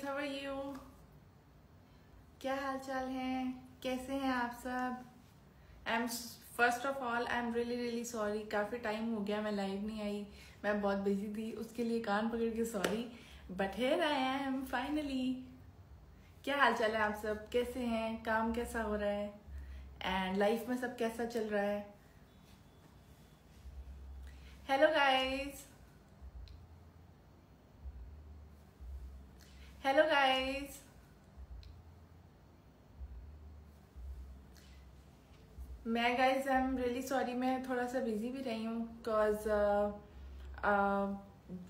How are you? क्या हाल चाल है? कैसे हैं आप सब? First of all I am really sorry. काफ़ी टाइम हो गया मैं लाइव नहीं आई, मैं बहुत बिजी थी, उसके लिए कान पकड़ के sorry, but here I am finally. क्या हाल चाल है आप सब? कैसे हैं? काम कैसा हो रहा है? एंड लाइफ में सब कैसा चल रहा है? Hello guys, hello guys. मैं guys I am really sorry, मैं थोड़ा सा बिजी भी रही हूँ बिकॉज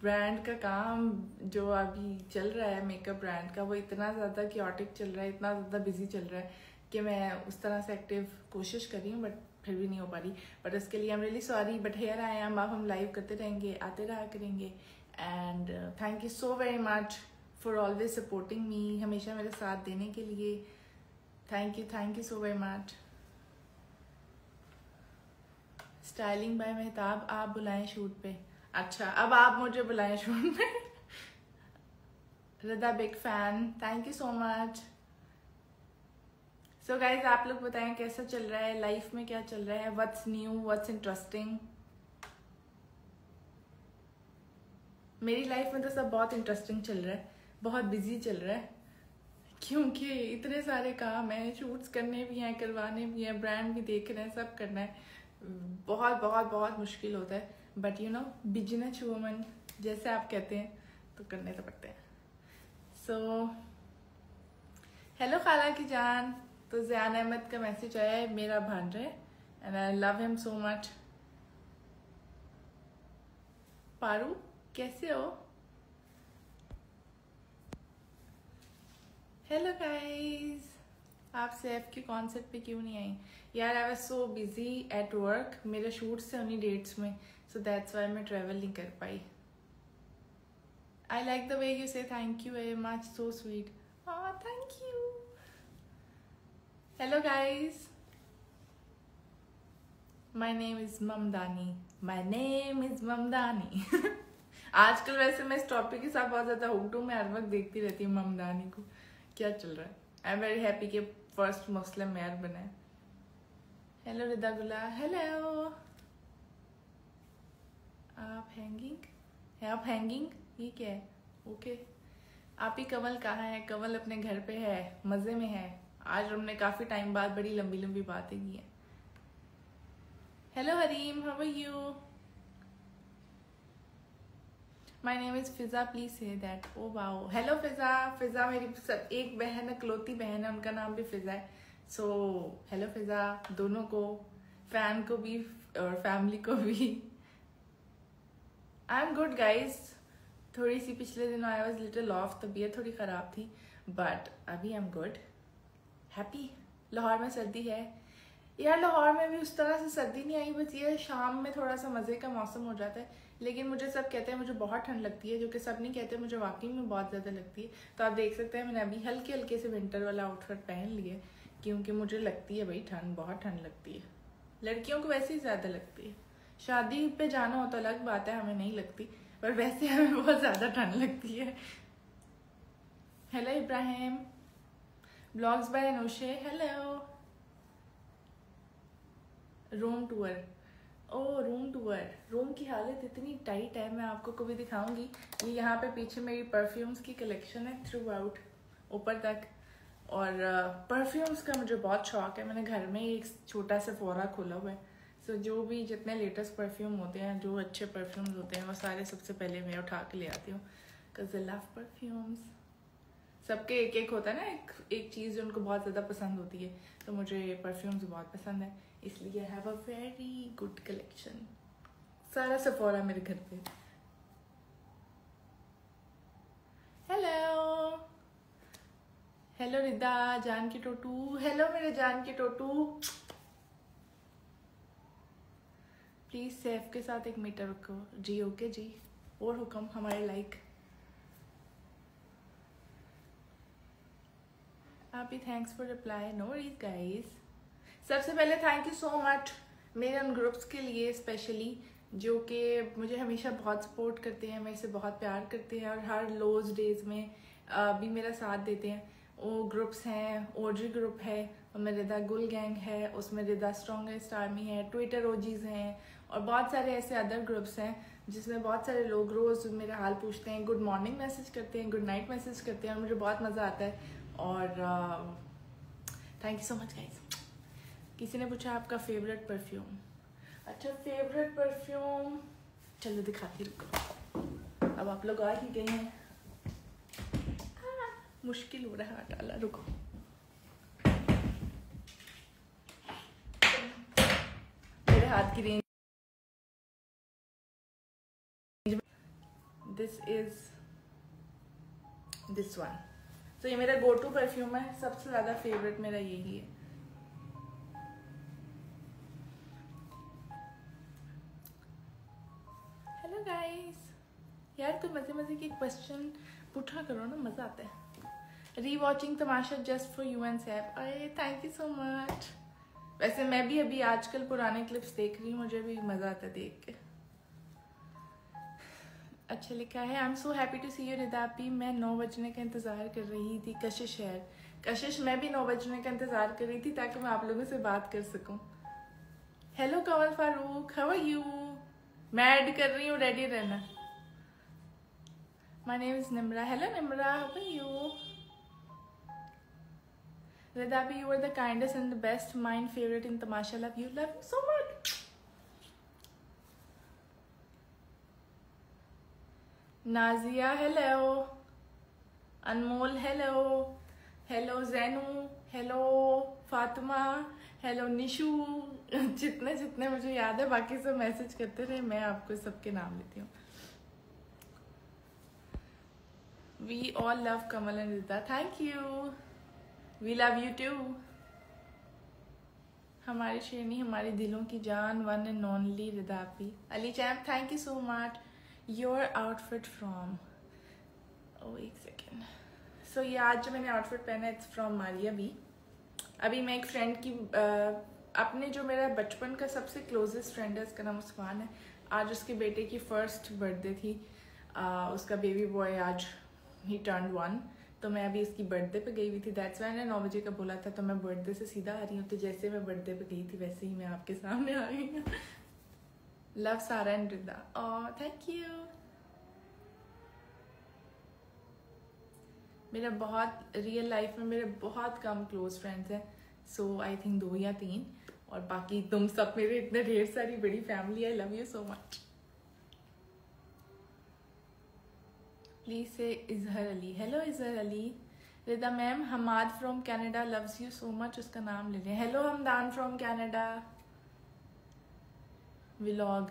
ब्रांड का काम जो अभी चल रहा है, मेकअप ब्रांड का, वो इतना ज़्यादा क्योटिक चल रहा है, इतना ज़्यादा बिजी चल रहा है कि मैं उस तरह से एक्टिव कोशिश कर रही हूँ, बट फिर भी नहीं हो पा रही। बट उसके लिए I am really sorry, but here I am. अब हम लाइव करते रहेंगे, आते रहा करेंगे। And thank you so very much for always supporting me, हमेशा मेरे साथ देने के लिए। Thank you so very much. Styling by Mehtab, आप बुलाएं शूट पे। अच्छा, अब आप मुझे बुलाएं शूट पे। Rida big fan, thank you so much. So guys, आप लोग बताएं कैसा चल रहा है, लाइफ में क्या चल रहा है, व्हाट्स न्यू, व्हाट्स इंटरेस्टिंग। मेरी लाइफ में तो सब बहुत इंटरेस्टिंग चल रहा है, बहुत बिजी चल रहा है, क्योंकि इतने सारे काम हैं, शूट्स करने भी हैं, करवाने भी हैं, ब्रांड भी देख रहे हैं, सब करना है। बहुत बहुत बहुत मुश्किल होता है, but you know business woman जैसे आप कहते हैं तो करने तो पड़ते हैं। सो हेलो खाला की जान। तो ज़ियान अहमद का मैसेज आया है, मेरा भांजा है and I love him so much. Paru कैसे हो? हेलो गाइस, आप सैफ के कॉन्सर्ट पे क्यों नहीं आई? यार I was so busy at work, मेरे शूट्स थे उन्हीं डेट्स में, सो दैट्स वाई मैं ट्रेवल नहीं कर पाई। I like the way you say thank you very much, so sweet. Thank you. Hello guys, my name is Mamdani, my name is Mamdani. आजकल वैसे मैं इस टॉपिक के साथ बहुत ज्यादा हुक हूँ, मैं हर वक्त देखती रहती हूँ ममदानी को, क्या चल रहा है। आई एम वेरी हैप्पी कि फर्स्ट मुस्लिम मेयर बना है। हेलो रिदा गुला, हेलो। आप हैंगिंग है? आप हैंगिंग, ये क्या है? ओके। आप ही कमल कहाँ है? कमल अपने घर पे है, मजे में है। आज हमने काफी टाइम बाद बड़ी लंबी लंबी बातें की हैं। Hello Hareem, how are you? My name is Fiza, please say that. Oh wow, hello Fiza. Fiza मेरी सब एक बहन, इकलौती बहन है, उनका नाम भी फिजा है। सो हेलो फिजा, दोनों को, फैन को भी और फैमिली को भी। आई एम गुड गाइज। थोड़ी सी पिछले दिनों आई वॉज लिटिल ऑफ, तबीयत थोड़ी खराब थी, बट अभी आई एम गुड, हैप्पी। लाहौर में सर्दी है यार, लाहौर में भी उस तरह से सर्दी नहीं आई, बस ये शाम में थोड़ा सा मजे का मौसम हो जाता है। लेकिन मुझे सब कहते हैं मुझे बहुत ठंड लगती है, जो कि सब नहीं कहते, मुझे वाकई में बहुत ज़्यादा लगती है। तो आप देख सकते हैं मैंने अभी हल्के हल्के से विंटर वाला आउटफिट पहन लिए, क्योंकि मुझे लगती है भाई ठंड, बहुत ठंड लगती है। लड़कियों को वैसे ही ज़्यादा लगती है, शादी पे जाना हो तो अलग बात है, हमें नहीं लगती, पर वैसे हमें बहुत ज़्यादा ठंड लगती है। Hello Ibrahim, blogs by Anushe, hello. Room tour, oh room tour, room की हालत इतनी टाइट है, मैं आपको कभी दिखाऊंगी। ये यहाँ पे पीछे मेरी परफ्यूम्स की कलेक्शन है थ्रू आउट ऊपर तक, और परफ्यूम्स का मुझे बहुत शौक है। मैंने घर में एक छोटा सा फोरा खोला हुआ है, सो जो भी जितने लेटेस्ट परफ्यूम होते हैं, जो अच्छे परफ्यूम्स होते हैं, वो सारे सबसे पहले मैं उठा के ले आती हूँ, बिकॉज आई लव परफ्यूम्स। सबके एक एक होता है ना, एक चीज़ जो उनको बहुत ज़्यादा पसंद होती है, तो मुझे परफ्यूम्स बहुत पसंद है, इसलिए I have a very good collection. सारा सफोरा मेरे घर पे। हेलो, हेलो रिदा जान की टोटू, हेलो मेरे जान की टोटू। प्लीज सैफ के साथ एक मीटर रखो जी। ओके जी, और हुक्म हमारे लाइक। आप भी thanks for reply, no worries guys. सबसे पहले थैंक यू सो मच मेरे उन ग्रुप्स के लिए स्पेशली, जो कि मुझे हमेशा बहुत सपोर्ट करते हैं, मेरे से बहुत प्यार करते हैं, और हर लोज डेज में भी मेरा साथ देते हैं। वो ग्रुप्स हैं, ओजी ग्रुप है, उसमें रिदा गुल गैंग है, उसमें रिदा स्ट्रॉन्गेस्ट आर्मी है, ट्विटर ओजीज हैं और बहुत सारे ऐसे अदर ग्रुप्स हैं जिसमें बहुत सारे लोग रोज़ मेरा हाल पूछते हैं, गुड मॉर्निंग मैसेज करते हैं, गुड नाइट मैसेज करते हैं और मुझे बहुत मज़ा आता है। और thank you so much guys. किसी ने पूछा आपका फेवरेट परफ्यूम। अच्छा फेवरेट परफ्यूम चलो दिखाती, रुको। अब आप लोग आ ही गए हैं, मुश्किल हो रहा है हटाना, रुको। मेरे हाथ की range this is this one. तो ये मेरा गो टू परफ्यूम है, सबसे ज्यादा फेवरेट मेरा यही है। हेलो गाइस, यार कोई मजे मजे के क्वेश्चन पूछा करो ना, मजा आता है। री watching Tamasha just for you and Saif, अरे थैंक यू सो मच। वैसे मैं भी अभी आजकल पुराने क्लिप्स देख रही हूँ, मुझे भी मजा आता है देख के। अच्छा लिखा है, I am so happy to see you Ridapi, मैं 9 बजने का इंतजार कर रही थी। कशिश है, कशिश मैं भी 9 बजने का इंतजार कर रही थी ताकि मैं आप लोगों से बात कर सकूं। Hello Kamal Farooq, how are you? मैं ऐड कर रही हूँ, रेडी रहना। My name is Nimra. Hello Nimra, how are you? Ridapi, you are the kindest and the best, mine favourite in Tamasha, love you so much. Naziya hello, Anmol hello, hello Jainu, hello Fatima, hello Nishu, जितने जितने मुझे याद है, बाकी सब मैसेज करते रहे, मैं आपको सबके नाम लेती हूँ। We all love Kamal and Rida, thank you, we love you too. हमारी शेरनी, हमारे दिलों की जान, one and only Ridapi. Ali champ, thank you so much. Your outfit from, oh एक सेकेंड। सो ये आज जो मैंने आउटफिट पहना है, इट्स फ्रॉम मारिया बी। अभी मैं एक फ्रेंड की अपने जो मेरा बचपन का सबसे क्लोजेस्ट फ्रेंड है, उसका नाम उस्मान है। आज उसके बेटे की फर्स्ट बर्थडे थी, उसका बेबी बॉय आज ही टर्न 1, तो मैं अभी इसकी बर्थडे पे गई हुई थी। दैट्स वाई मैंने 9 बजे का बोला था, तो मैं बर्थडे से सीधा आ रही हूँ। तो जैसे मैं बर्थडे पे गई थी वैसे ही मैं आपके सामने आ गई हूँ। लव सारा and Rida, oh thank you. मेरा बहुत रियल लाइफ में मेरे बहुत कम क्लोज फ्रेंड्स हैं, सो आई थिंक 2 या 3, और बाकी तुम सब मेरे इतने ढेर सारी बड़ी फैमिली है। Love you so much. Please say Izhar Ali, hello Izhar Ali. Rida ma'am, Hamad from Canada loves you so much, उसका नाम ले लें। Hello Hamdan from Canada. Vlog,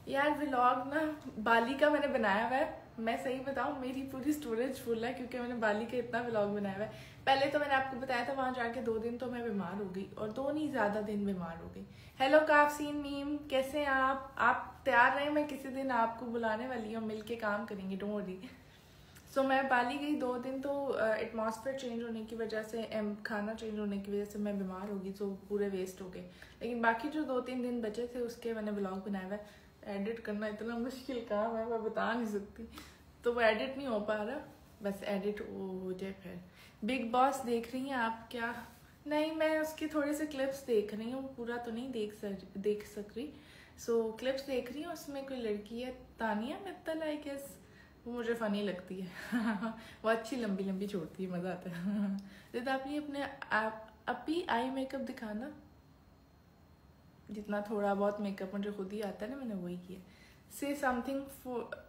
यार व्लॉग ना बाली का मैंने बनाया हुआ है। मैं सही बताऊं, मेरी पूरी स्टोरेज फुल है क्योंकि मैंने बाली का इतना व्लॉग बनाया हुआ है। पहले तो मैंने आपको बताया था, वहां जाके 2 दिन तो मैं बीमार हो गई, और 2 नहीं ज्यादा दिन बीमार हो गई। हेलो काफसीन मीम, कैसे हैं आप तैयार रहे, मैं किसी दिन आपको बुलाने वाली हूँ, मिलके काम करेंगे, डोंट वरी। सो मैं बाली गई 2 दिन, तो एटमॉस्फेयर चेंज होने की वजह से, खाना चेंज होने की वजह से मैं बीमार हो गई, तो पूरे वेस्ट हो गए। लेकिन बाकी जो 2-3 दिन बचे थे उसके मैंने ब्लॉग बनाया हुआ है। एडिट करना इतना मुश्किल काम है, मैं बता नहीं सकती, तो वो एडिट नहीं हो पा रहा, बस एडिट हो जाए फिर। बिग बॉस देख रही हैं आप क्या? नहीं, मैं उसके थोड़े से क्लिप्स देख रही हूँ, पूरा तो नहीं देख सक रही। सो क्लिप्स देख रही हूँ, उसमें कोई लड़की है तानिया मित्तल आई गेस, वो मुझे फनी लगती है। वो अच्छी लंबी लंबी छोड़ती है, मजा आता है। जब आप अपने अपी आई मेकअप दिखाना, जितना थोड़ा बहुत मेकअप मुझे खुद ही आता है ना, मैंने वही किया। Say something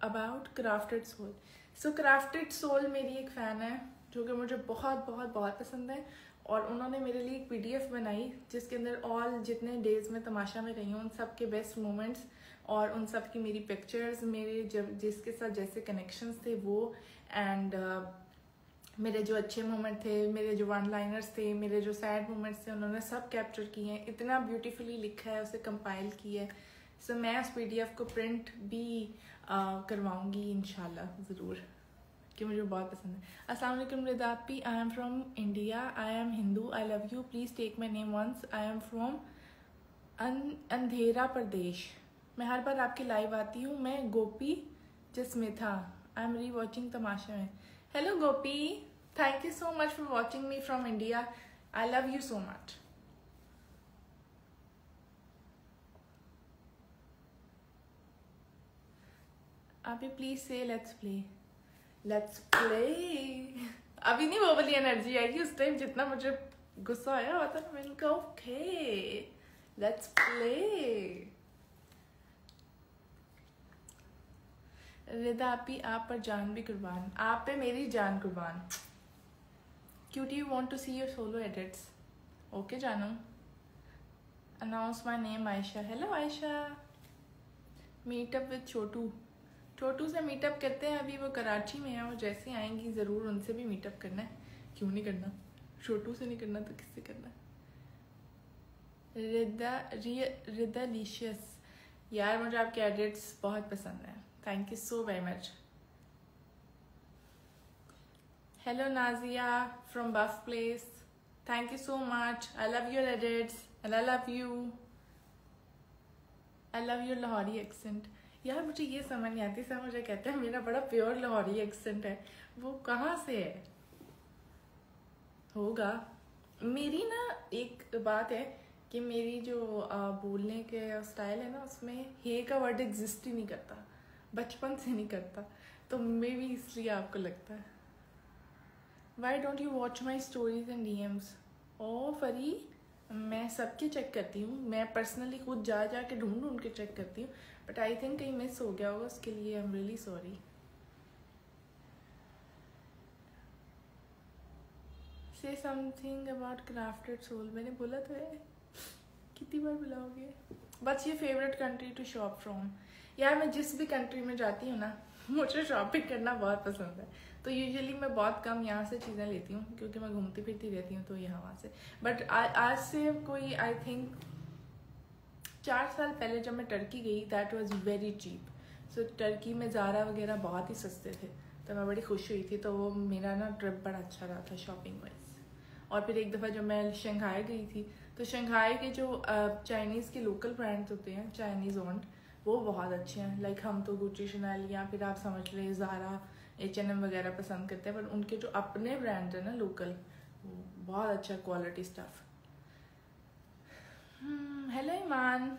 about crafted soul. So crafted soul मेरी एक फ़ैन है जो कि मुझे बहुत बहुत बहुत पसंद है, और उन्होंने मेरे लिए एक PDF बनाई जिसके अंदर ऑल जितने डेज में तमाशा में रही हूँ उन सब के बेस्ट मोमेंट्स, और उन सब की मेरी पिक्चर्स, मेरे जब जिसके साथ जैसे कनेक्शंस थे वो, एंड मेरे जो अच्छे मोमेंट थे, मेरे जो 1 लाइनर्स थे, मेरे जो सैड मोमेंट्स थे, उन्होंने सब कैप्चर किए हैं। इतना ब्यूटीफुली लिखा है, उसे कंपाइल किया है। सो मैं उस PDF को प्रिंट भी करवाऊंगी इंशाल्लाह ज़रूर, कि मुझे बहुत पसंद है। अस्सलाम वालेकुम Ridapi, I am from India, I am Hindu, I love you, please take my name once, I am from Andhra Pradesh. मैं हर बार आपकी लाइव आती हूँ, मैं गोपी जसमिथा, आई एम री वॉचिंग तमाशा में। Hello Gopi, thank you so much for watching me from India. I love you so much. अभी please से let's play, let's play. अभी नहीं वो वाली एनर्जी आएगी, उस टाइम जितना मुझे गुस्सा आया हुआ था ना, मैंने कहा ओके लेट्स प्ले। रिदा आपी आप पर जान भी कुर्बान, आप पे मेरी जान कुर्बान। Cutie you want to see your solo edits? Okay जानू। Announce my name Ayesha. Hello Ayesha. Meetup with Chhotu, Chhotu से मीटअप करते हैं। अभी वो कराची में है, वो जैसे आएंगी ज़रूर उनसे भी मीटअप करना है। क्यों नहीं करना, छोटू से नहीं करना तो किससे करना। रिदा लिशियस, यार मुझे आपके एडिट्स बहुत पसंद हैं, thank you so very much. Hello Nazia from buff place, thank you so much. I love your edits and I love you, I love your Lahori accent. यार मुझे ये समझ नहीं आती, सब मुझे कहते हैं मेरा बड़ा प्योर लाहौरी एक्सेंट है, वो कहाँ से है? होगा। मेरी ना एक बात है कि मेरी जो बोलने के स्टाइल है ना, उसमें हे का वर्ड एग्जिस्ट ही नहीं करता, बचपन से नहीं करता, तो मे भी इसलिए आपको लगता है। Why don't you watch my stories and DMs? ओ फरी, मैं सबके चेक करती हूँ, मैं पर्सनली खुद जा के ढूंढ के चेक करती हूँ, बट आई थिंक कहीं मिस हो गया होगा, उसके लिए I am really sorry. Say something about crafted soul, मैंने बोला तो है, कितनी बार बुलाओगे? बस ये favourite country to shop from. यार मैं जिस भी कंट्री में जाती हूँ ना, मुझे शॉपिंग करना बहुत पसंद है, तो यूजुअली मैं बहुत कम यहाँ से चीज़ें लेती हूँ क्योंकि मैं घूमती फिरती रहती हूँ, तो यहाँ वहाँ से। बट आज से कोई आई थिंक 4 साल पहले जब मैं टर्की गई, that was very cheap. So Turkey में ज़ारा वगैरह बहुत ही सस्ते थे, तो मैं बड़ी खुश हुई थी, तो वो मेरा ना ट्रिप बड़ा अच्छा रहा था शॉपिंग वाइज। और फिर एक दफ़ा जब मैं शंघाई गई थी, तो शंघाई के जो चाइनीज़ के लोकल ब्रांड्स होते हैं, चाइनीज़ ओन्ड, वो बहुत अच्छे हैं। लाइक हम तो गुच्ची शनैल या फिर आप समझ लें ज़ारा H&M वगैरह पसंद करते हैं, पर उनके जो अपने ब्रांड है ना लोकल, वो बहुत अच्छा quality stuff. Hello Iman,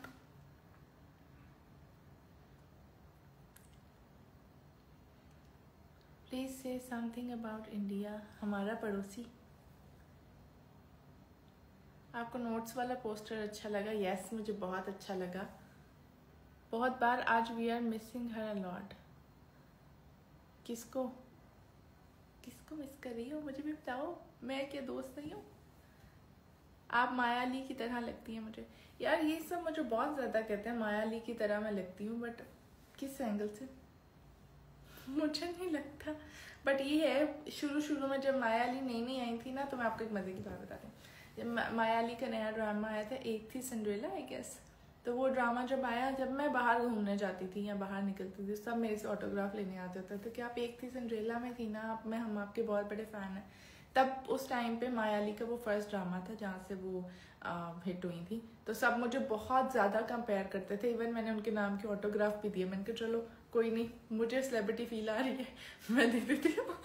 please say something about India, हमारा पड़ोसी। आपको नोट्स वाला पोस्टर अच्छा लगा? यस, मुझे बहुत अच्छा लगा, बहुत बार। आज we are missing her a lot. किसको किसको मिस कर रही हो, मुझे भी बताओ, मैं क्या दोस्त नहीं हूँ? आप मायाली की तरह लगती हैं मुझे। यार ये सब मुझे बहुत ज़्यादा कहते हैं मायाली की तरह मैं लगती हूँ, बट किस एंगल से मुझे नहीं लगता। बट ये है, शुरू में जब मायाली नई आई थी ना, तो मैं आपको एक मज़े की बात बताती हूँ। जब मायाली का नया ड्रामा आया था, एक थी सिंड्रेला आई गेस, तो वो ड्रामा जब आया, जब मैं बाहर घूमने जाती थी या बाहर निकलती थी, सब मेरे से ऑटोग्राफ लेने आते होते थे कि आप एक थी सिंड्रेला में थी ना, आप मैं हम आपके बहुत बड़े फ़ैन हैं। तब उस टाइम पे मायाली का वो फर्स्ट ड्रामा था जहाँ से वो हिट हुई थी, तो सब मुझे बहुत ज़्यादा कंपेयर करते थे। इवन मैंने उनके नाम की ऑटोग्राफ भी दिए, मैंने कहा चलो कोई नहीं, मुझे सेलिब्रिटी फील आ रही है, मैं दे देती हूँ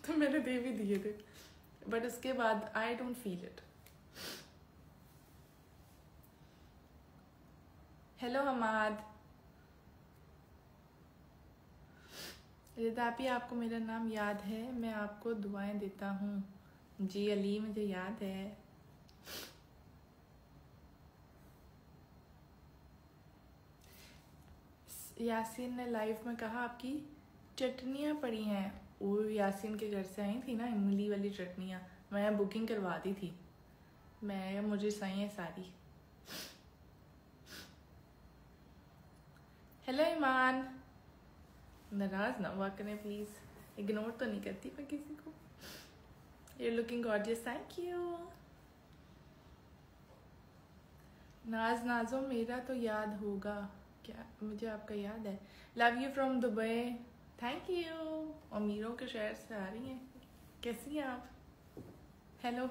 तो मैंने दे भी दिए थे, बट उसके बाद I don't feel it. Hello Hamad. Ridapi, आपको मेरा नाम याद है, मैं आपको दुआएं देता हूँ। जी अली, मुझे याद है। यासीन ने लाइव में कहा आपकी चटनियाँ पड़ी हैं। वो यासीन के घर से आई थी ना इमली वाली चटनियाँ, मैं बुकिंग करवा दी थी, मुझे सही है सारी। हेलो ईमान, नाराज ना हुआ करें प्लीज, इग्नोर तो नहीं करती मैं किसी को। You're looking gorgeous, thank you। नाजो मेरा तो याद होगा क्या, मुझे आपका याद है। Love you from Dubai, thank you. अमीरों के शहर से आ रही हैं, कैसी हैं आप? हेलो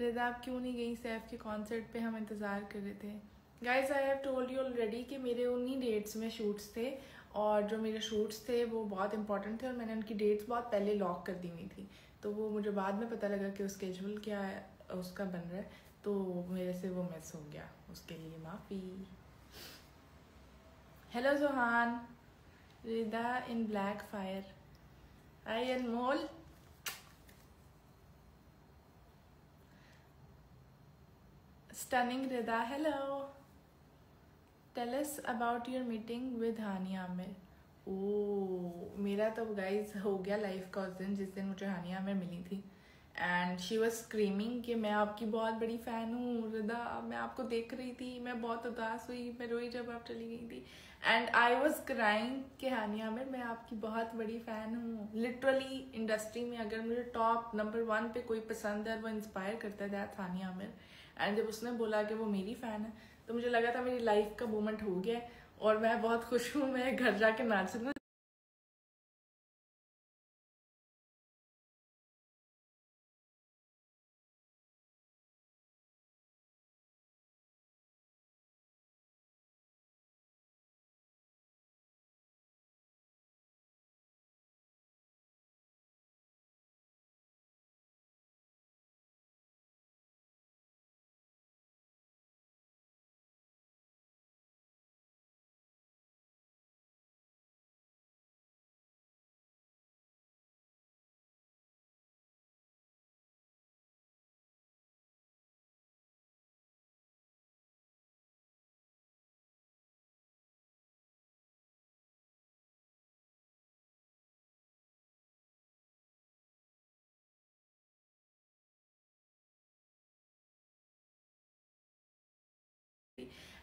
रिदा, आप क्यों नहीं गई सैफ के कॉन्सर्ट पे? हम इंतज़ार कर रहे थे। Guys I have told you already कि मेरे उन्हीं डेट्स में शूट्स थे, और जो मेरे शूट्स थे वो बहुत इंपॉर्टेंट थे और मैंने उनकी डेट्स बहुत पहले लॉक कर दी हुई थी। तो वो मुझे बाद में पता लगा कि स्केड्यूल क्या है उसका बन रहा है, तो मेरे से वो मिस हो गया, उसके लिए माफ़ी। Hello Johan, Rida in black fire, I Anmol, stunning Rida, hello. Tell us about your meeting with Hania Aamir. Oh मेरा तो गाइज हो गया लाइफ का उस दिन जिस दिन मुझे हानिया आमिर मिली थी, एंड शी वॉज स्क्रीमिंग कि मैं आपकी बहुत बड़ी फ़ैन हूँ रिदा, मैं आपको देख रही थी, मैं बहुत उदास हुई, मैं रोई जब आप चली गई थी, एंड आई वॉज क्राइंग कि हानिया आमिर मैं आपकी बहुत बड़ी फ़ैन हूँ। लिटरली इंडस्ट्री में अगर मुझे टॉप नंबर 1 पे कोई पसंद है, वो इंस्पायर करता है, दैट्स हानिया आमिर। एंड जब उसने बोला कि वो मेरी फ़ैन है, तो मुझे लगा था मेरी लाइफ का मोमेंट हो गया और मैं बहुत खुश हूँ, मैं घर जाके नाच रही हूँ।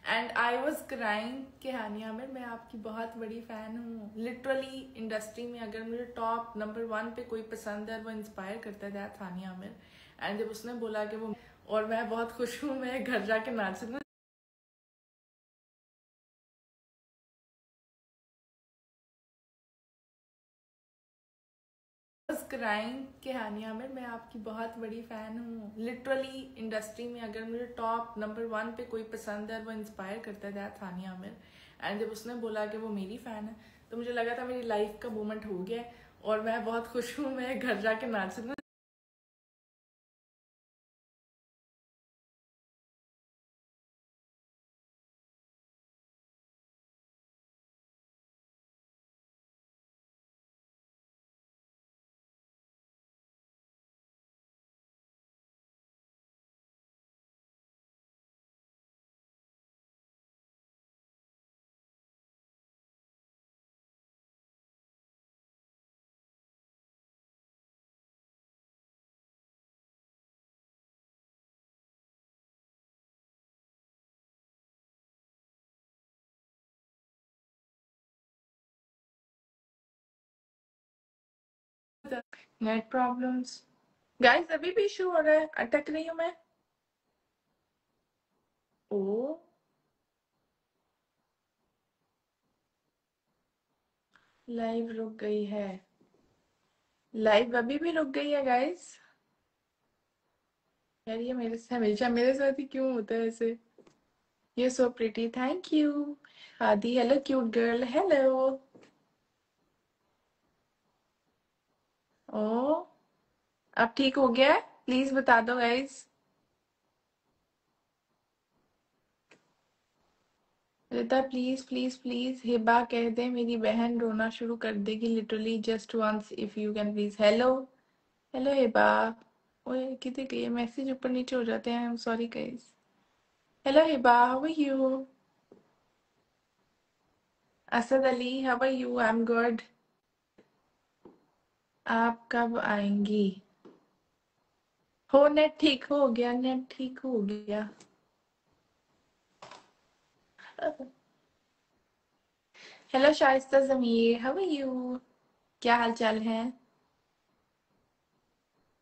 एंड आई वॉज क्राइंग कि हानिया आमिर मैं आपकी बहुत बड़ी फ़ैन हूँ। लिटरली इंडस्ट्री में अगर मुझे टॉप नंबर 1 पे कोई पसंद है, वो इंस्पायर करता है, दैट्स हानिया आमिर। एंड जब उसने बोला कि वो, और मैं बहुत खुश हूँ, मैं घर जाके नाच रही हूँ। क्राइंग कि हानिया आमिर मैं आपकी बहुत बड़ी फ़ैन हूँ। लिटरली इंडस्ट्री में अगर मुझे टॉप नंबर 1 पे कोई पसंद है, वो इंस्पायर करता है, दैट्स हानिया आमिर। एंड जब उसने बोला कि वो मेरी फ़ैन है, तो मुझे लगा था मेरी लाइफ का मोमेंट हो गया और मैं बहुत खुश हूँ, मैं घर जाके नाच रही हूँ। नेट प्रॉब्लम्स गाइस, अभी भी इशू हो रहा है, अटक रही हूँ मैं। ओ लाइव रुक गई है, लाइव अभी भी रुक गई है गाइस। यार ये मेरे से हमेशा मेरे साथ ही क्यों होता है ऐसे। ये so pretty, thank you. Aadi, hello cute girl, hello. ओ अब ठीक हो गया है, प्लीज बता दो guys. Rita please please please Hiba कह दे, मेरी बहन रोना शुरू कर देगी literally, just once if you can please. Hello, hello Hiba. ओए कितने गए मैसेज, ऊपर नीचे हो जाते हैं, sorry guys. Hello Hiba, how are you? Asad Ali, how are you? I am good. आप कब आएंगी? हो नेट ठीक हो गया, नेट ठीक हो गया। Hello Shaista Zameer, how are you? क्या हाल चाल है?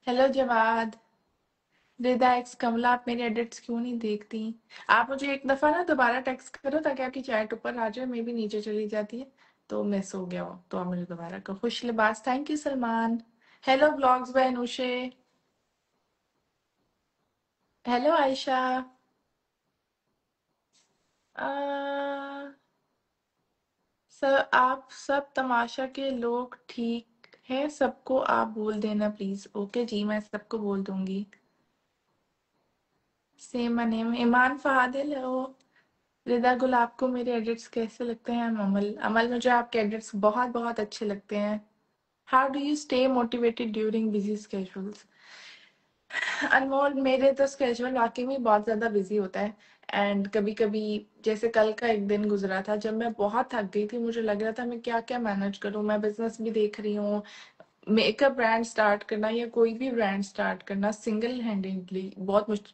हेलो जवाद। रिदा एक्स कमला, आप मेरे एडिट्स क्यों नहीं देखती? आप मुझे एक दफा ना दोबारा टेक्स्ट करो ताकि आपकी चैट ऊपर आ जाए, मैं भी नीचे चली जाती है, तो मिस हो गया हो तो आप मुझे दोबारा करो। Khush Libas, thank you Salman. Hello blogs by Anushe, hello Ayesha. आ, सर आप सब तमाशा के लोग ठीक है, सबको आप बोल देना प्लीज। ओके जी, मैं सबको बोल दूंगी। सेम नेम ईमान फहादिल है वो। रिदा गुल, आपको मेरे एडिट्स कैसे लगते हैं? अमल अमल, मुझे आपके एडिट्स बहुत बहुत अच्छे लगते हैं। How do you stay motivated during busy schedules? Anmol, मेरे तो स्केड्यूल वाकई में बहुत ज्यादा बिजी होता है। एंड कभी कभी, जैसे कल का एक दिन गुजरा था जब मैं बहुत थक गई थी, मुझे लग रहा था मैं क्या क्या मैनेज करूं। मैं बिजनेस भी देख रही हूँ, मेकअप ब्रांड स्टार्ट करना या कोई भी ब्रांड स्टार्ट करना सिंगल हैंडेडली बहुत मुश्किल,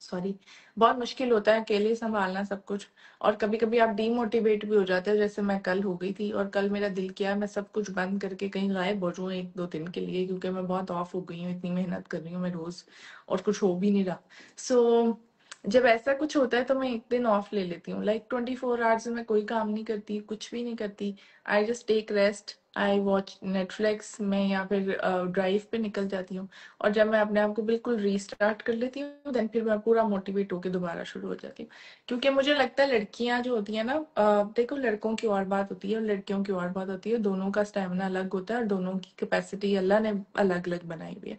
सॉरी, बहुत मुश्किल होता है अकेले संभालना सब कुछ। और कभी कभी आप डीमोटिवेट भी हो जाते हो, जैसे मैं कल हो गई थी। और कल मेरा दिल किया मैं सब कुछ बंद करके कहीं गायब हो जाऊं एक दो दिन के लिए, क्योंकि मैं बहुत ऑफ हो गई हूँ, इतनी मेहनत कर रही हूँ मैं रोज और कुछ हो भी नहीं रहा। सो जब ऐसा कुछ होता है तो मैं एक दिन ऑफ ले लेती हूँ। लाइक 24 आवर्स में कोई काम नहीं करती, कुछ भी नहीं करती। I just take rest, I watch Netflix में, या फिर ड्राइव पे निकल जाती हूँ। और जब मैं अपने आप को बिल्कुल रीस्टार्ट कर लेती हूँ, देन फिर मैं पूरा मोटिवेट होकर दोबारा शुरू हो जाती हूँ। क्योंकि मुझे लगता है लड़कियां जो होती है ना, देखो लड़कों की और बात होती है और लड़कियों की और बात होती है, दोनों का स्टेमिना अलग होता है और दोनों की कैपेसिटी अल्लाह ने अलग अलग बनाई हुई है।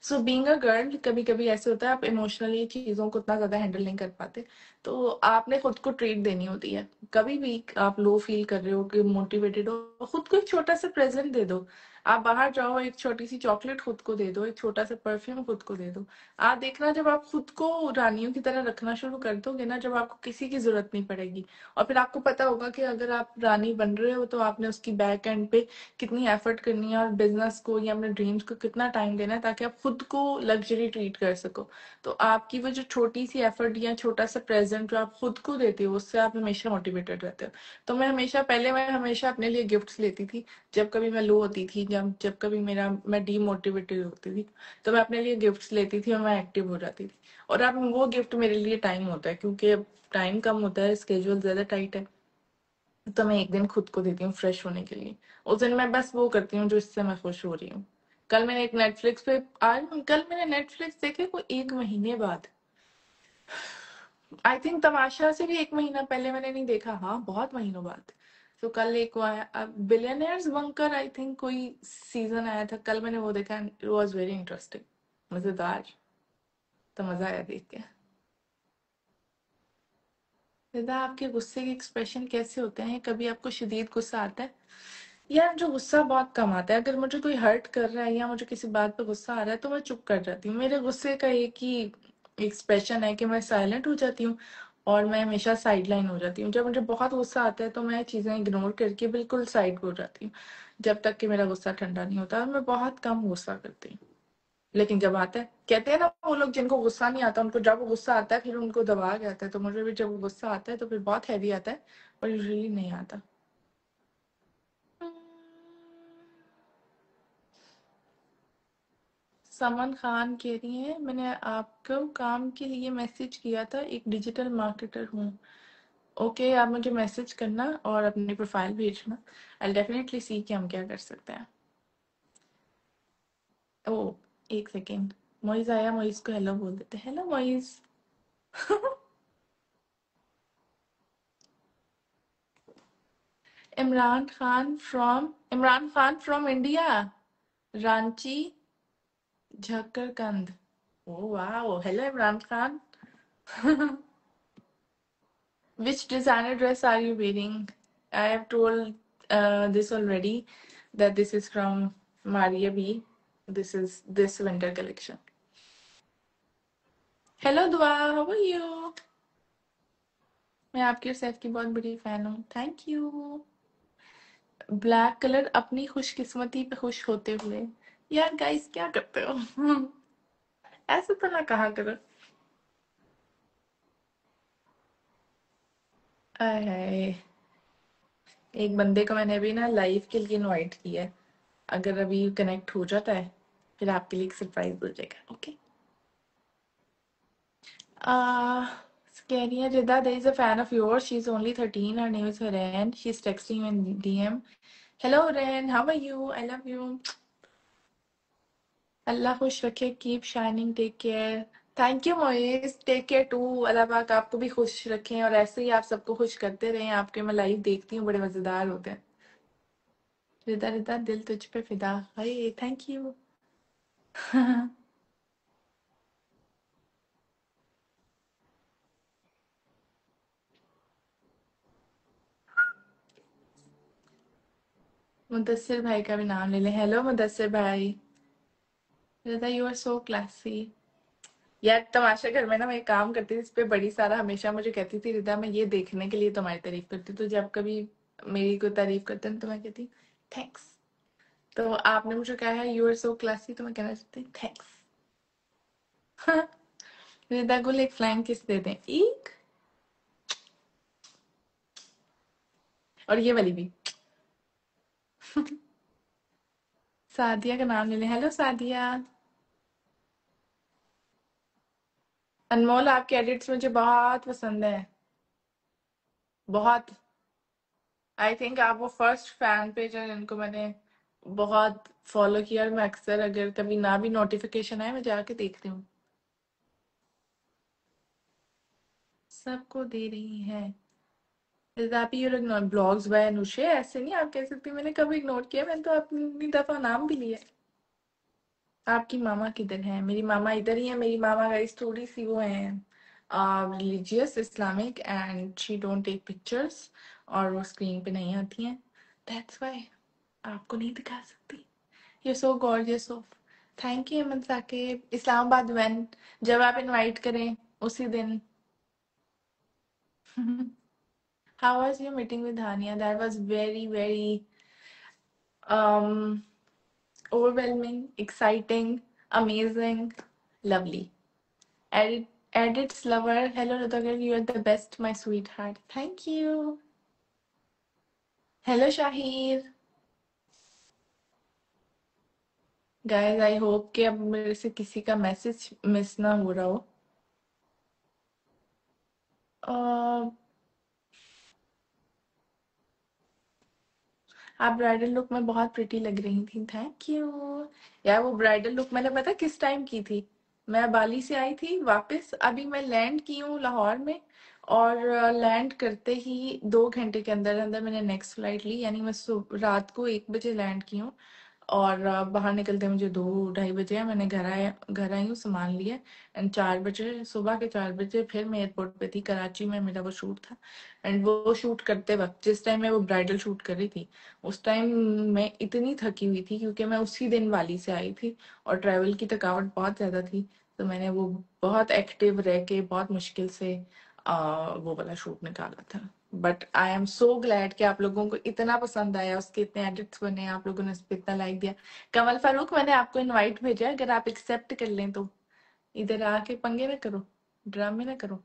सो बीइंग अ गर्ल, कभी कभी ऐसे होता है आप इमोशनली चीजों को उतना ज्यादा हैंडल नहीं कर पाते, तो आपने खुद को ट्रीट देनी होती है। कभी भी आप लो फील कर रहे हो कि मोटिवेटेड हो, खुद को एक छोटा सा प्रेजेंट दे दो। आप बाहर जाओ, एक छोटी सी चॉकलेट खुद को दे दो, एक छोटा सा परफ्यूम खुद को दे दो। आप देखना, जब आप खुद को रानियों की तरह रखना शुरू कर दोगे ना, जब आपको किसी की जरूरत नहीं पड़ेगी। और फिर आपको पता होगा कि अगर आप रानी बन रहे हो तो आपने उसकी बैक एंड पे कितनी एफर्ट करनी है और बिजनेस को या अपने ड्रीम्स को कितना टाइम देना है, ताकि आप खुद को लग्जरी ट्रीट कर सको। तो आपकी वो जो छोटी सी एफर्ट या छोटा सा प्रेजेंट जो आप खुद को देते हो, उससे आप हमेशा मोटिवेटेड रहते हो। तो मैं हमेशा अपने लिए गिफ्ट्स लेती थी। जब कभी मैं लो होती थी, जब जब कभी मैं डीमोटिवेटेड होती थी, तो मैं अपने लिए गिफ्ट्स लेती थी और मैं एक्टिव हो जाती थी। और अब वो गिफ्ट मेरे लिए टाइम होता है, क्योंकि अब टाइम कम होता है, स्केड्यूल ज्यादा टाइट है। तो मैं एक दिन खुद को देती हूँ फ्रेश होने के लिए। उस दिन मैं बस वो करती हूँ जो इससे मैं खुश हो रही हूँ। कल मैंने नेटफ्लिक्स देखे कोई 1 महीने बाद। आई थिंक तमाशा से भी 1 महीना पहले मैंने नहीं देखा, हाँ बहुत महीनों बाद। तो कल एक वो आया बिलियनर्स बंकर, आई थिंक कोई सीजन आया था, कल मैंने वो देखा, इट वॉज वेरी इंटरेस्टिंग, मजेदार। तो मजा आया देख के। दादा, आपके गुस्से के एक्सप्रेशन कैसे होते हैं? कभी आपको शदीद गुस्सा आता है? यार, जो गुस्सा बहुत कम आता है। अगर मुझे कोई हर्ट कर रहा है या मुझे किसी बात पे गुस्सा आ रहा है तो मैं चुप कर जाती हूँ। मेरे गुस्से का एक ही एक्सप्रेशन है कि मैं साइलेंट हो जाती हूँ और मैं हमेशा साइड लाइन हो जाती हूँ। जब मुझे बहुत गुस्सा आता है तो मैं चीजें इग्नोर करके बिल्कुल साइड हो जाती हूँ, जब तक कि मेरा गुस्सा ठंडा नहीं होता। और मैं बहुत कम गुस्सा करती हूँ। लेकिन जब आता है, कहते हैं ना वो लोग जिनको गुस्सा नहीं आता, उनको जब गुस्सा आता है फिर उनको दबा के आता है। तो मुझे भी जब गुस्सा आता है तो फिर बहुत हैवी आता है, और यूजुअली नहीं आता। समन खान कह रही है, मैंने आपको काम के लिए मैसेज किया था, एक डिजिटल मार्केटर हूँ। ओके, आप मुझे मैसेज करना और अपनी प्रोफाइल भेजना। आई डेफिनेटली सी कि हम क्या कर सकते हैं। ओ, एक सेकेंड, मोइज आया, मोइज को हेलो बोल देते। Hello Moiz. Imran Khan from India, Ranchi, Jharkhand. Oh wow, hello Imran Khan. Which designer dress are you wearing? I have told this already, that this is from Maria B. This is this winter collection. Hello Dua, how are you? मैं आपके safe की बहुत बड़ी fan हूँ, thank you. Black colour अपनी खुशकिस्मती पे खुश होते हुए। यार गाइस, क्या करते हो? ऐसे तो ना कहा करो। आय हाय, एक बंदे को मैंने अभी ना लाइव के लिए इनवाइट किया है। अगर अभी कनेक्ट हो जाता है फिर आपके लिए एक सरप्राइज हो जाएगा। Okay. Uh, Scary Rida, there is a fan of yours. She's only 13. Her name is Ren. She's texting you in DM. Hello, Ren. How are you? I love you. Allah खुश रखे. Keep shining. Take care. Thank you Moiz, take care too. Allah पाक आपको भी खुश रखें और ऐसे ही आप सबको खुश करते रहें। आपके मैं लाइव देखती हूँ, बड़े मजेदार होते हैं। रिदा रिदा दिल तुझ पे फिदा। Hi thank you. मुदस्सिर भाई का भी नाम ले लें। हेलो मुदस्सिर भाई। रिदा यू आर सो क्लासी। यार तमाशा घर में ना मैं एक काम करती थी, इस पे बड़ी सारा हमेशा मुझे कहती थी रिदा मैं ये देखने के लिए तुम्हारी तारीफ करती हूँ, तो जब कभी मेरी कोई तारीफ करते हैं तो मैं कहती थैंक्स। तो आपने मुझे कहा है यू आर सो क्लासी, तो मैं कहना चाहती हूँ थैंक्स। रिदा गुल एक फ्लाइंग किस दे दें। एक और ये वाली भी। सादिया का नाम ले लें। हेलो सादिया। अनमोल आपके एडिट्स मुझे बहुत पसंद है, बहुत। आई थिंक आप वो फर्स्ट फैन पेज है जिनको मैंने बहुत फॉलो किया, और मैं अक्सर अगर कभी ना भी नोटिफिकेशन आए मैं जाके देखती हूँ। सबको दे रही है। आप ये लोग ब्लॉग्स बाय अनुषे, ऐसे नहीं आप कह सकती मैंने कभी इग्नोर किया, मैंने तो अपनी दफा नाम भी लिया। आपकी मामा किधर है? मेरी मामा इधर ही है। मेरी मामा गाइस थोड़ी सी वो है religious Islamic, and she don't take pictures, और वो स्क्रीन पे नहीं आती हैं। दैट्स व्हाई आपको नहीं दिखा सकती। You so gorgeous off. Thank you Aman Saqib. Islamabad when? जब आप इनवाइट करें उसी दिन। How was your meeting with Hania? That was very very um overwhelming, exciting, amazing, lovely. Edit's lover. Hello, Rudagir. You are the best, my sweetheart. Thank you. Hello, Shahir. Guys, I hope कि अब मेरे से किसी का message miss ना हो रहा हो। uh, आप ब्राइडल लुक में बहुत प्रिटी लग रही थी। Thank you. यार वो ब्राइडल लुक मैंने पता किस टाइम की थी? मैं बाली से आई थी वापस, अभी मैं लैंड की हूँ लाहौर में, और लैंड करते ही 2 घंटे के अंदर अंदर मैंने नेक्स्ट फ्लाइट ली। यानी मैं रात को 1 बजे लैंड की हूँ, और बाहर निकलते मुझे 2 ढाई बजे है। मैंने घर आई हूँ, सामान लिया, एंड 4 बजे, सुबह के 4 बजे फिर मैं एयरपोर्ट पे थी। कराची में मेरा वो शूट था, एंड वो शूट करते वक्त जिस टाइम मैं वो ब्राइडल शूट कर रही थी, उस टाइम मैं इतनी थकी हुई थी क्योंकि मैं उसी दिन वाली से आई थी, और ट्रैवल की थकावट बहुत ज्यादा थी। तो मैंने वो बहुत एक्टिव रह के बहुत मुश्किल से वो वाला शूट निकाला था। But I am so glad कि आप लोगों को इतना पसंद आया, उसके इतने एडिट्स बने, आप लोगों ने उस पर इतना लाइक दिया। कमल फारूक मैंने आपको इनवाइट भेजा है, अगर आप एक्सेप्ट कर लें तो इधर आके पंगे ना करो, ड्रामे ना करो।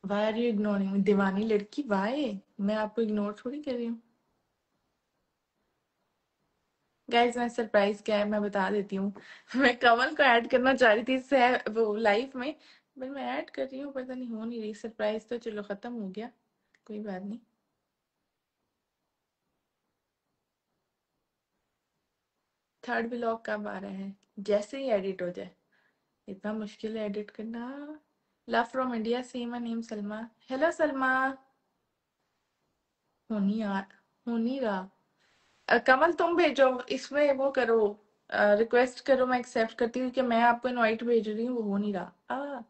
Why are you ignoring? दीवानी लड़की वाई? मैं आपको इग्नोर थोड़ी कर रही हूँ। गाइज मैं सरप्राइज क्या है मैं बता देती हूँ। मैं कमल को ऐड करना चाह रही थी वो लाइफ में, पर मैं ऐड कर रही हूँ, पता नहीं हो नहीं रही। सरप्राइज तो चलो खत्म हो गया, कोई बात नहीं। थर्ड ब्लॉग कब आ रहा है? जैसे ही एडिट हो जाए। इतना मुश्किल है एडिट करना। Love from India, same name Salma. Hello Salma. हो नहीं यार, हो नहीं रहा। कमल तुम भेजो, इसमें वो करो, रिक्वेस्ट करो, मैं एक्सेप्ट करती हूँ कि मैं आपको इनवाइट भेज रही हूँ, वो हो नहीं रहा।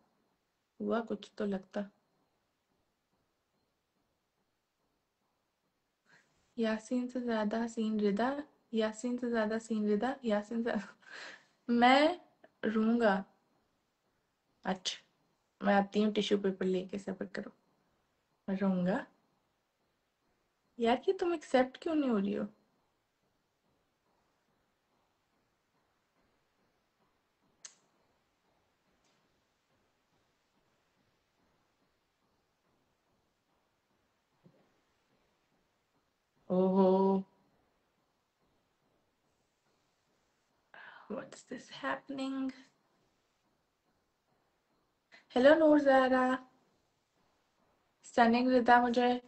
हुआ कुछ तो लगता। यासीन से ज्यादा हसीन रिदा। यासीन से ज्यादा सीन रिदा। यासीन से मैं रूंगा। अच्छा, मैं आती हूँ टिश्यू पेपर लेके, सबर करो। मैं रहूंगा। यार ये तुम एक्सेप्ट क्यों नहीं हो रही हो? ओहो, what's this happening? Hello Noor Zara. Stunning Rida, मुझे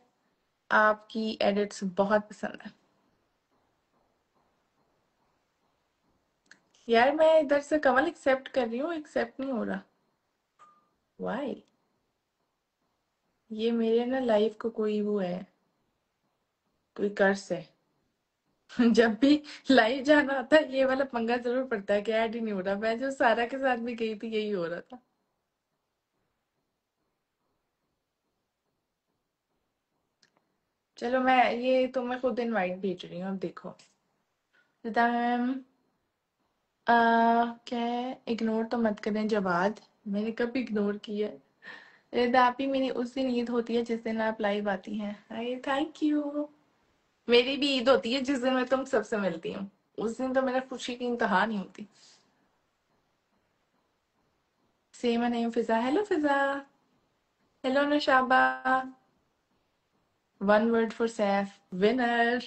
आपकी एडिट्स बहुत पसंद है। यार मैं इधर से कमल एक्सेप्ट कर रही हूँ, एक्सेप्ट नहीं हो रहा। वाई? ये मेरे ना लाइफ को कोई वो है, कोई कर्स है। जब भी लाइव जाना होता है ये वाला पंगा जरूर पड़ता है कि ऐड ही नहीं हो रहा। मैं जो सारा के साथ भी गई थी यही हो रहा था। चलो मैं ये तो मैं खुद इनवाइट भेज रही हूँ, अब देखो। रिता मैम, क्या है, इग्नोर तो मत करें जवाब। मैंने कब इग्नोर किया है? रिता आप ही मेरी उस दिन ईद होती है जिस दिन आप लाइव आती हैं। अरे थैंक यू। मेरी भी ईद होती है जिस दिन मैं तुम सबसे मिलती हूँ। उस दिन तो मेरा खुशी की इंतहा नहीं होती। Say my name Fiza. Hello Fiza. Hello Nashaba. One word for Saif winner.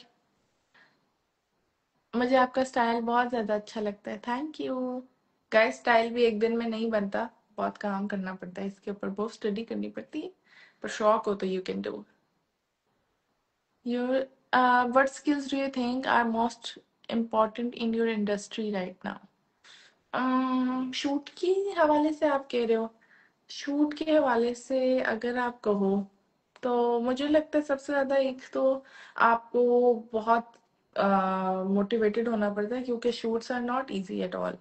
मुझे आपका स्टाइल बहुत ज्यादा अच्छा लगता है, थैंक यू। गाइस स्टाइल भी एक दिन में नहीं बनता, बहुत काम करना पड़ता है इसके ऊपर, बहुत स्टडी करनी पड़ती है। पर शौक हो तो you can do. Your what skills do you think are most important in your industry right now? Shoot के हवाले से आप कह रहे हो? शूट के हवाले से अगर आप कहो तो मुझे लगता है सबसे ज्यादा एक तो आपको बहुत मोटिवेटेड होना पड़ता है, क्योंकि shoots are not easy at all.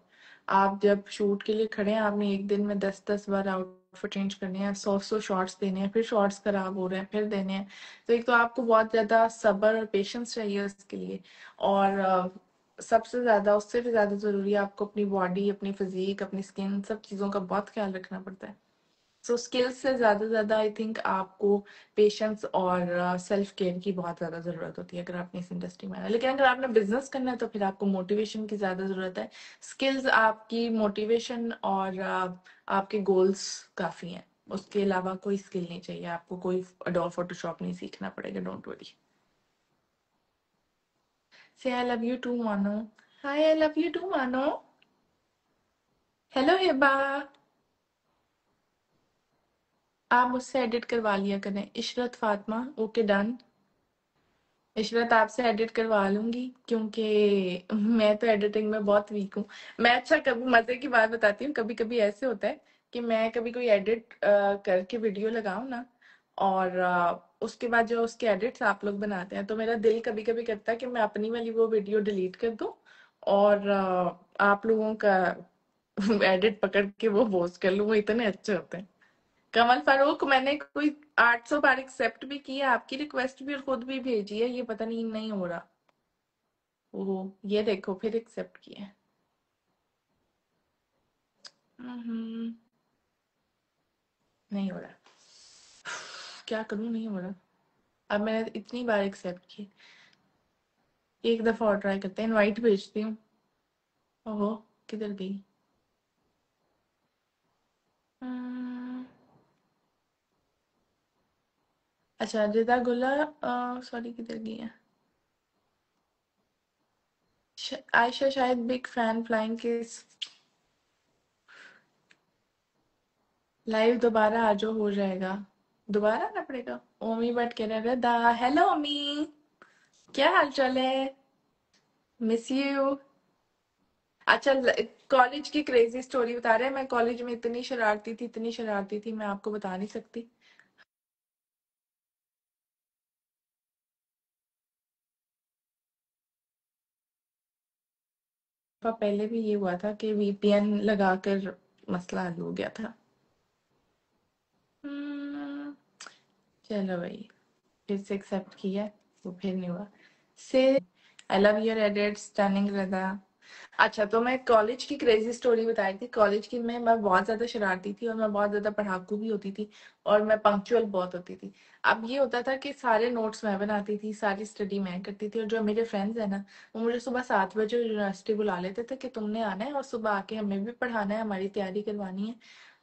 आप जब शूट के लिए खड़े हैं, आपने एक दिन में 10-10 बार आउटफिट चेंज करने हैं, 100-100 शॉट्स देने हैं, फिर शॉट्स खराब हो रहे हैं फिर देने हैं। तो एक तो आपको बहुत ज्यादा सब्र और पेशेंस चाहिए उसके लिए। और सबसे ज्यादा, उससे भी ज्यादा जरूरी है आपको अपनी बॉडी, अपनी फिजिक, अपनी स्किन, सब चीजों का बहुत ख्याल रखना पड़ता है। सो स्किल्स से ज्यादा आई थिंक आपको पेशेंस और सेल्फ केयर की बहुत ज्यादा जरूरत होती है अगर आपने इस इंडस्ट्री में आना है। लेकिन अगर आपने बिजनेस करना है तो फिर आपको मोटिवेशन की ज्यादा जरूरत है। स्किल्स आपकी मोटिवेशन और आपके गोल्स काफी हैं। उसके अलावा कोई स्किल नहीं चाहिए आपको, कोई अडोल फोटोशॉप नहीं सीखना पड़ेगा, डोंट वरी। से आई love you too Mano. Hi, I love you too Mano. Hello Hiba. आप मुझसे एडिट करवा लिया करें। Ishrat Fatima, okay done. इशरत आपसे एडिट करवा लूंगी, क्योंकि मैं तो एडिटिंग में बहुत वीक हूँ। मैं अच्छा, कभी मजे की बात बताती हूँ, कभी कभी ऐसे होता है कि मैं कभी कोई एडिट करके वीडियो लगाऊं ना, और उसके बाद जो उसके एडिट्स आप लोग बनाते हैं, तो मेरा दिल कभी कभी करता है कि मैं अपनी वाली वो वीडियो डिलीट कर दूं और आप लोगों का एडिट पकड़ के वो पोस्ट कर लूं। वो इतने अच्छे होते हैं। कमल फारूक, मैंने कोई 800 बार एक्सेप्ट भी किया आपकी रिक्वेस्ट भी, और खुद भी भेजी है, ये पता नहीं नहीं हो रहा। ओहो, ये देखो फिर एक्सेप्ट किया। हम्म, नहीं हो रहा। क्या करूं, नहीं हो रहा। अब मैंने इतनी बार एक्सेप्ट की, एक दफा और ट्राई करते हैं, इनवाइट भेजती हूँ। ओहो, किधर गई? हम्म, अच्छा रिदा गुला, सॉरी किधर गई है? आयशा शायद big fan flying kiss. Live दोबारा आ जाओ, हो जाएगा। दोबारा आना पड़ेगा। ओमी बट कह रहे दा, हेलो ओमी, क्या हाल चाल है? Miss you. अच्छा, कॉलेज की क्रेजी स्टोरी बता रहे हैं। मैं कॉलेज में इतनी शरारती थी, इतनी शरारती थी, मैं आपको बता नहीं सकती। पर पहले भी ये हुआ था कि वीपीएन लगाकर मसला हल हो गया था। हम्म, चलो भाई, फिर से एक्सेप्ट किया तो फिर नहीं हुआ। से आई लव योर एडिट स्टनिंग रदा। अच्छा, तो मैं कॉलेज की क्रेजी स्टोरी बताई थी। कॉलेज की में मैं बहुत ज्यादा शरारती थी और मैं बहुत ज्यादा पढ़ाकू भी होती थी, और मैं पंक्चुअल बहुत होती थी। अब ये होता था कि सारे नोट्स मैं बनाती थी, सारी स्टडी मैं करती थी, और जो मेरे फ्रेंड्स है ना, वो मुझे सुबह 7 बजे यूनिवर्सिटी बुला लेते थे कि तुमने आना है और सुबह आके हमें भी पढ़ाना है, हमारी तैयारी करवानी है।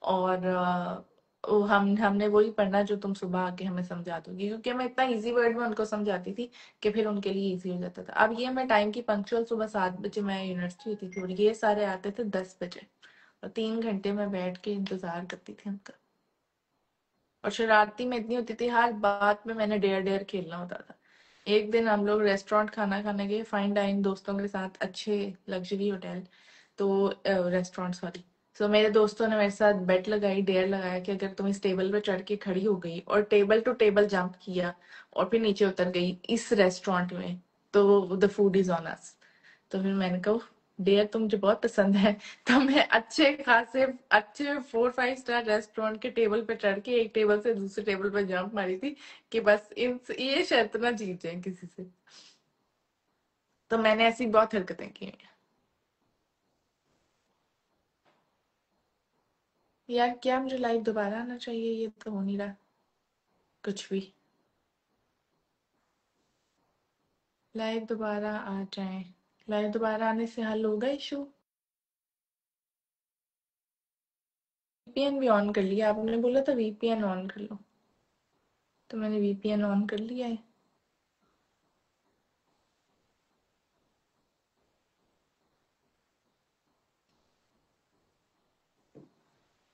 और हमने वही पढ़ना जो तुम सुबह आके हमें समझा दोगी, क्योंकि मैं इतना इजी वर्ड में उनको समझाती थी कि फिर उनके लिए इजी हो जाता था। अब ये मैं टाइम की पंक्चुअल, सुबह 7 बजे मैं यूनिवर्सिटी होती थी और ये सारे आते थे 10 बजे, और 3 घंटे में बैठ के इंतजार करती थी उनका। और शरारती में इतनी होती थी, हर बात में मैंने डेयर डेयर खेलना होता था। एक दिन हम लोग रेस्टोरेंट खाना खाने गए, फाइन डाइन दोस्तों के साथ, अच्छे लग्जरी होटल। तो रेस्टोरेंट सॉरी। सो मेरे दोस्तों ने मेरे साथ बेट लगाई, डेयर लगाया कि अगर तुम इस टेबल पे चढ़ के खड़ी हो गई और टेबल टू टेबल जंप किया और फिर नीचे उतर गई इस रेस्टोरेंट में, तो the food is on us. तो फिर मैंने कहा डेयर तो मुझे बहुत पसंद है। तो मैं अच्छे खासे अच्छे 4-5 स्टार रेस्टोरेंट के टेबल पे चढ़ के एक टेबल से दूसरे टेबल पे जंप मारी थी कि बस इन ये शर्त ना जीत जाए किसी से। तो मैंने ऐसी बहुत हरकतें की हैं। यार क्या मुझे लाइव दोबारा आना चाहिए? ये तो हो नहीं रहा कुछ भी। लाइव दोबारा आ जाए, लाइव दोबारा आने से हल होगा इशू। वीपीएन भी ऑन कर लिया, आपने बोला था वीपीएन ऑन कर लो, तो मैंने वीपीएन ऑन कर लिया है।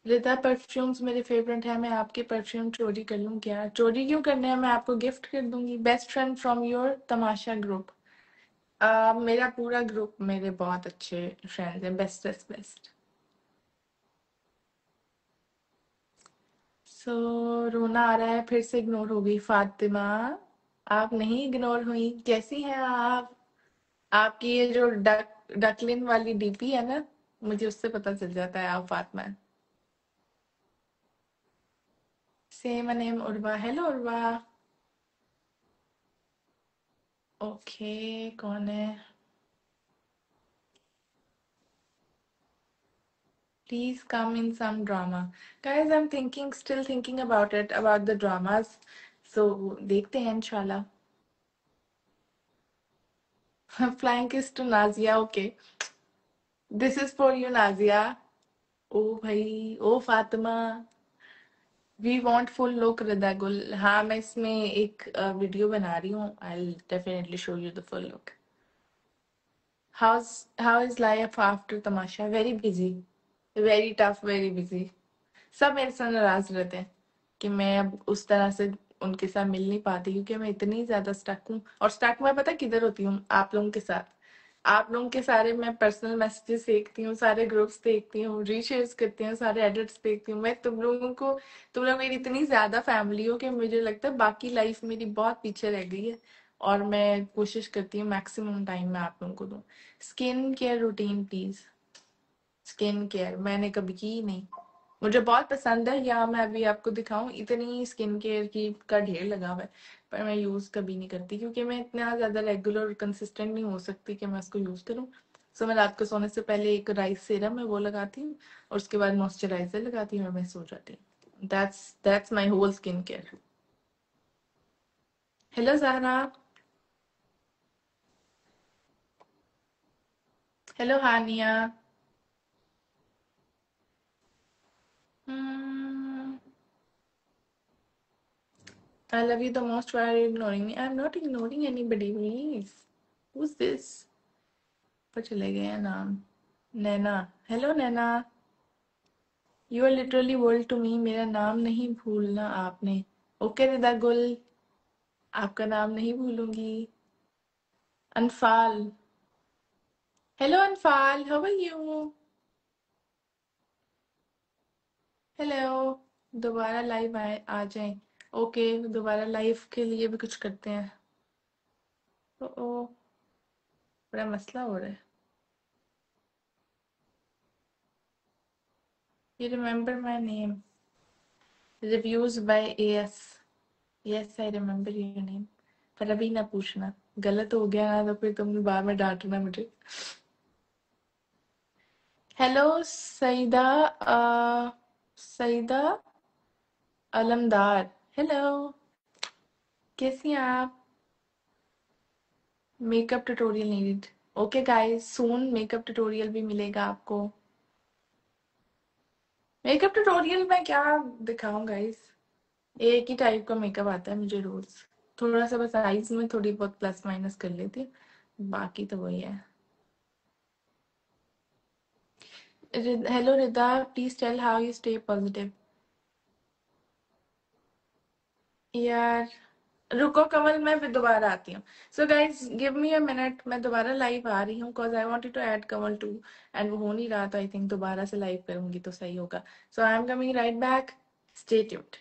रिदा परफ्यूम्स मेरे फेवरेट है, मैं आपके परफ्यूम चोरी कर लूं क्या? चोरी क्यों करने हैं, मैं आपको गिफ्ट कर दूंगी। Best friend from your Tamasha group. मेरा पूरा ग्रुप मेरे बहुत अच्छे फ्रेंड्स हैं, बेस्टेस्ट बेस्ट। रोना आ रहा है, फिर से इग्नोर हो गई फातिमा। आप नहीं इग्नोर हुई, कैसी हैं आप? आपकी ये जो डकलिन वाली डीपी है ना, मुझे उससे पता चल जाता है आप फातिमा हैं। Same name Urwa. Hello Urwa. Okay, कौन है? Please come in some drama. Guys, I'm thinking, still thinking about it, about the dramas. So, देखते हैं इंशाल्लाह. Flying kiss to Nazia, okay. This is for you, Nazia. Oh भाई, oh Fatima. We want full look, Rida Gul. हाँ, मैं इसमें एक video बना रही हूँ. I'll definitely show you the full look. How is life after Tamasha? Very busy. Very tough, very busy. सब मेरे से नाराज रहते हैं कि मैं अब उस तरह से उनके साथ मिल नहीं पाती, क्योंकि मैं इतनी ज्यादा स्टक हूँ। और स्टक मैं पता किधर होती हूँ? आप लोगों के साथ। आप लोगों के सारे मैं पर्सनल मैसेजेस देखती हूँ, सारे ग्रुप्स देखती हूँ, रीशेयर्स करती हूँ, सारे एडिट्स देखती हूँ। मैं तुम लोगों को, तुम लोग मेरी इतनी ज्यादा फैमिली हो कि मुझे लगता है बाकी लाइफ मेरी बहुत पीछे रह गई है। और मैं कोशिश करती हूँ मैक्सिमम टाइम मैं आप लोगों को दूँ। Skin care routine please. Skin care मैंने कभी की ही नहीं। मुझे बहुत पसंद है, या मैं अभी आपको दिखाऊं, इतनी स्किन केयर की का ढेर लगा हुआ है, पर मैं यूज कभी नहीं करती क्योंकि मैं इतना ज्यादा रेगुलर और कंसिस्टेंट नहीं हो सकती कि मैं उसको यूज करूं। सो मैं रात को सोने से पहले एक राइस सीरम है वो लगाती हूँ, और उसके बाद मॉइस्चराइजर लगाती हूँ और मैं सो जाती हूँ। That's my whole skin care. Hello Zahra. Hello Hania. I love you the most. Why are you ignoring me? I'm not ignoring anybody. Please. Who's this? पर चले गए हैं नाम। Naina. Hello Naina. You are literally world to me. मेरा नाम नहीं भूलना आपने। ओके रिदा गुल, आपका नाम नहीं भूलूंगी। Anfal. Hello Anfal, how are you? Hello. दोबारा लाइव आए आ जाएं। ओके, दोबारा लाइव के लिए भी कुछ करते हैं। ओ, बड़ा मसला हो रहा है। You remember my name? Reviews by AS. Yes I remember your name. पर अभी ना पूछना, गलत हो गया ना तो फिर तुम बाद में डांटना मुझे। हेलो सईदा, सईदा अलमदार। हेलो, कैसी हैं आप? Makeup tutorial needed. Okay guys, soon makeup tutorial भी मिलेगा आपको। मेकअप ट्यूटोरियल में क्या दिखाऊं गाइस? एक ही टाइप का मेकअप आता है मुझे रोज। थोड़ा सा बस आईज में थोड़ी बहुत प्लस माइनस कर लेती हूँ, बाकी तो वही है। Hello Rida, please tell how you stay positive. यार रुको कमल, मैं फिर दोबारा आती हूँ. So guys give me a minute, मैं दोबारा लाइव आ रही हूँ because I wanted to add Kamal too. And वो हो नहीं रहा, तो आई थिंक दोबारा से लाइव करूंगी तो सही होगा. So I am coming right back. Stay tuned.